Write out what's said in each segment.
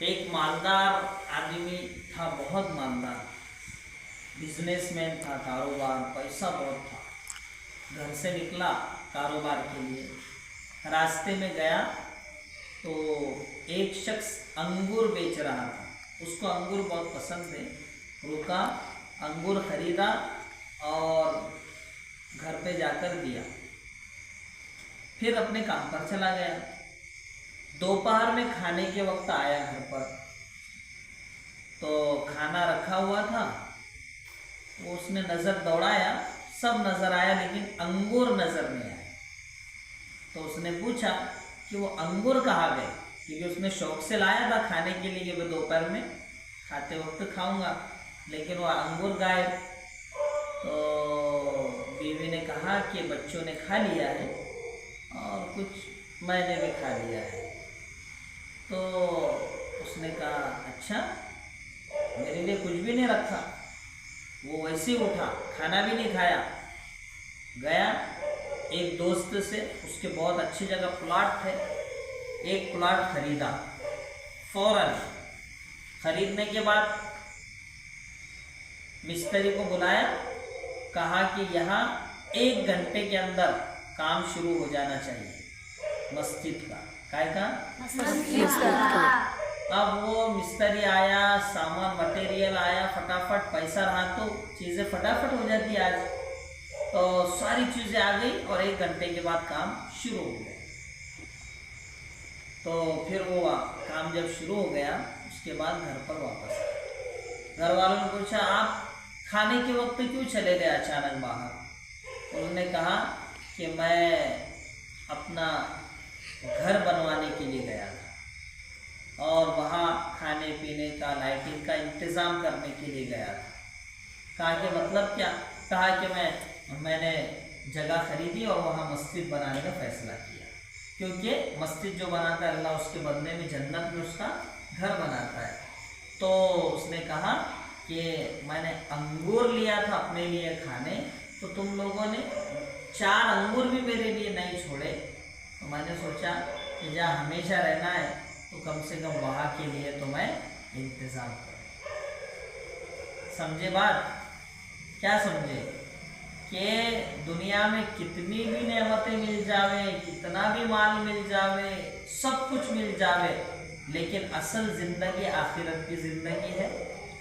एक मालदार आदमी था, बहुत मालदार बिजनेसमैन था, कारोबार, पैसा बहुत था। घर से निकला कारोबार के लिए, रास्ते में गया तो एक शख्स अंगूर बेच रहा था। उसको अंगूर बहुत पसंद है, रुका, अंगूर खरीदा और घर पे जाकर दिया, फिर अपने काम पर चला गया। दोपहर में खाने के वक्त आया घर पर, तो खाना रखा हुआ था, वो उसने नज़र दौड़ाया, सब नज़र आया लेकिन अंगूर नज़र नहीं आया। तो उसने पूछा कि वो अंगूर कहाँ गए, क्योंकि उसने शौक से लाया था खाने के लिए कि मैं दोपहर में खाते वक्त खाऊंगा, लेकिन वो अंगूर गायब। तो बीवी ने कहा कि बच्चों ने खा लिया है और कुछ मैंने भी खा लिया है। तो उसने कहा अच्छा, मेरे लिए कुछ भी नहीं रखा। वो वैसे ही उठा, खाना भी नहीं खाया, गया एक दोस्त से, उसके बहुत अच्छी जगह प्लॉट थे, एक प्लॉट खरीदा। फौरन खरीदने के बाद मिस्त्री को बुलाया, कहा कि यहाँ 1 घंटे के अंदर काम शुरू हो जाना चाहिए मस्जिद का। काय का? मस्जिद का। अब वो मिस्त्री आया, सामान मटेरियल आया, फटाफट पैसा रहा तो चीज़ें फटाफट हो जाती आज। तो सारी चीज़ें आ गई और 1 घंटे के बाद काम शुरू हो गया। तो फिर वो काम जब शुरू हो गया, उसके बाद घर पर वापस आया। घर वालों ने पूछा आप खाने के वक्त क्यों चले गए अचानक बाहर? उन्होंने कहा कि मैं अपना घर बनवाने के लिए गया था और वहाँ खाने पीने का, लाइटिंग का इंतज़ाम करने के लिए गया था। कहा कि मतलब क्या? कहा कि मैंने जगह खरीदी और वहाँ मस्जिद बनाने का फैसला किया, क्योंकि मस्जिद जो बनाता है अल्लाह उसके बदले में जन्नत में उसका घर बनाता है। तो उसने कहा कि मैंने अंगूर लिया था अपने लिए खाने, तो तुम लोगों ने 4 अंगूर भी मेरे लिए नहीं छोड़े, तो मैंने सोचा कि जहाँ हमेशा रहना है तो कम से कम वहाँ के लिए तो मैं इंतज़ाम करूँ। समझे बात? क्या समझे? कि दुनिया में कितनी भी नेमतें मिल जावे, कितना भी माल मिल जावे, सब कुछ मिल जावे, लेकिन असल ज़िंदगी आखिरत की ज़िंदगी है।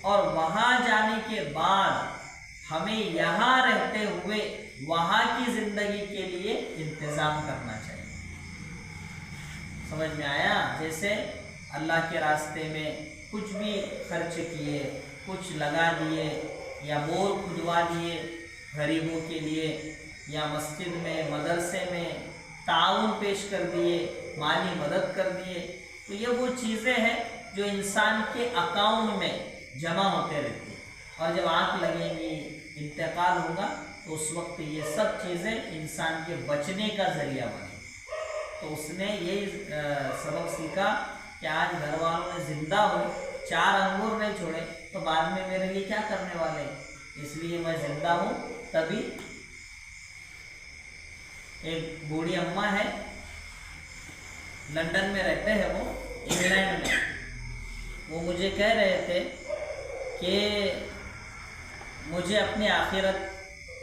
और वहाँ जाने के बाद हमें यहाँ रहते हुए वहाँ की ज़िंदगी के लिए इंतज़ाम करना चाहिए। समझ में आया? जैसे अल्लाह के रास्ते में कुछ भी खर्च किए, कुछ लगा दिए, या बोर खुदवा दिए गरीबों के लिए, या मस्जिद में, मदरसे में ताउन पेश कर दिए, माली मदद कर दिए, तो ये वो चीज़ें हैं जो इंसान के अकाउंट में जमा होते रहती है। और जब आँख लगेगी, इंतकाल होगा, तो उस वक्त ये सब चीज़ें इंसान के बचने का ज़रिया बने। तो उसने यही सबक सीखा कि आज घर वालों ने जिंदा हो 4 अंगूर नहीं छोड़े, तो बाद में मेरे लिए क्या करने वाले, इसलिए मैं जिंदा हूँ। तभी एक बूढ़ी अम्मा है, लंदन में रहते हैं वो, इंग्लैंड में, वो मुझे कह रहे थे कि मुझे अपनी आखिरत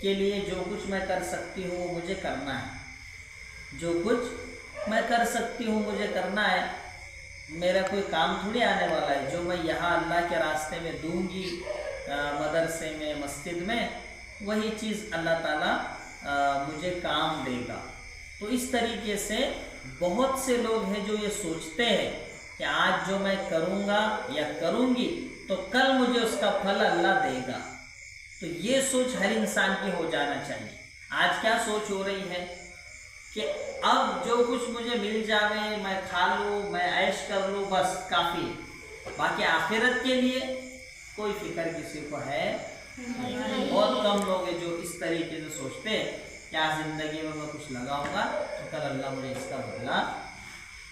के लिए जो कुछ मैं कर सकती हूँ वो मुझे करना है। जो कुछ मैं कर सकती हूँ मुझे करना है। मेरा कोई काम थोड़ी आने वाला है, जो मैं यहाँ अल्लाह के रास्ते में दूंगी, मदरसे में, मस्जिद में, वही चीज़ अल्लाह ताला मुझे काम देगा। तो इस तरीके से बहुत से लोग हैं जो ये सोचते हैं कि आज जो मैं करूँगा या करूँगी तो कल मुझे उसका फल अल्लाह देगा। तो ये सोच हर इंसान की हो जाना चाहिए। आज क्या सोच हो रही है कि अब जो कुछ मुझे मिल जावे, मैं खा लूँ, मैं ऐश कर लूँ, बस काफ़ी, बाकी आखिरत के लिए कोई फिक्र किसी को है नहीं। बहुत कम लोग हैं जो इस तरीके से सोचते हैं क्या ज़िंदगी में मैं कुछ लगाऊंगा तो कल अल्लाह मुझे इसका बदला।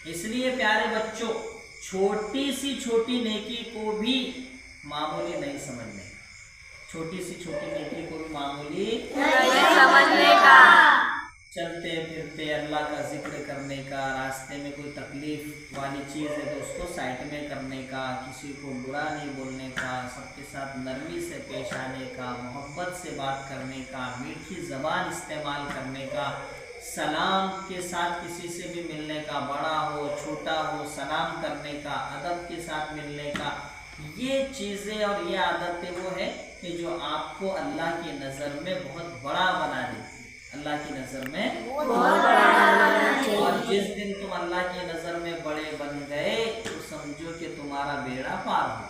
इसलिए प्यारे बच्चों, छोटी सी छोटी नेकी को भी मामूली नहीं समझने, छोटी सी छोटी नेकी को भी मामूली नहीं समझने का। चलते फिरते अल्लाह का जिक्र करने का, रास्ते में कोई तकलीफ़ वाली चीज़ है तो उसको साइड में करने का, किसी को बुरा नहीं बोलने का, सबके साथ नरमी से पेश आने का, मोहब्बत से बात करने का, मीठी ज़बान इस्तेमाल करने का, सलाम के साथ किसी से भी मिलने का, बड़ा हो छोटा हो सलाम करने का, अदब के साथ मिलने का, ये चीज़ें और ये आदतें वो है कि जो आपको अल्लाह की नज़र में बहुत बड़ा बना देती है। अल्लाह की नज़र में बहुत बड़ा। और जिस दिन तुम अल्लाह की नज़र में बड़े बन गए तो समझो कि तुम्हारा बेड़ा पार हो।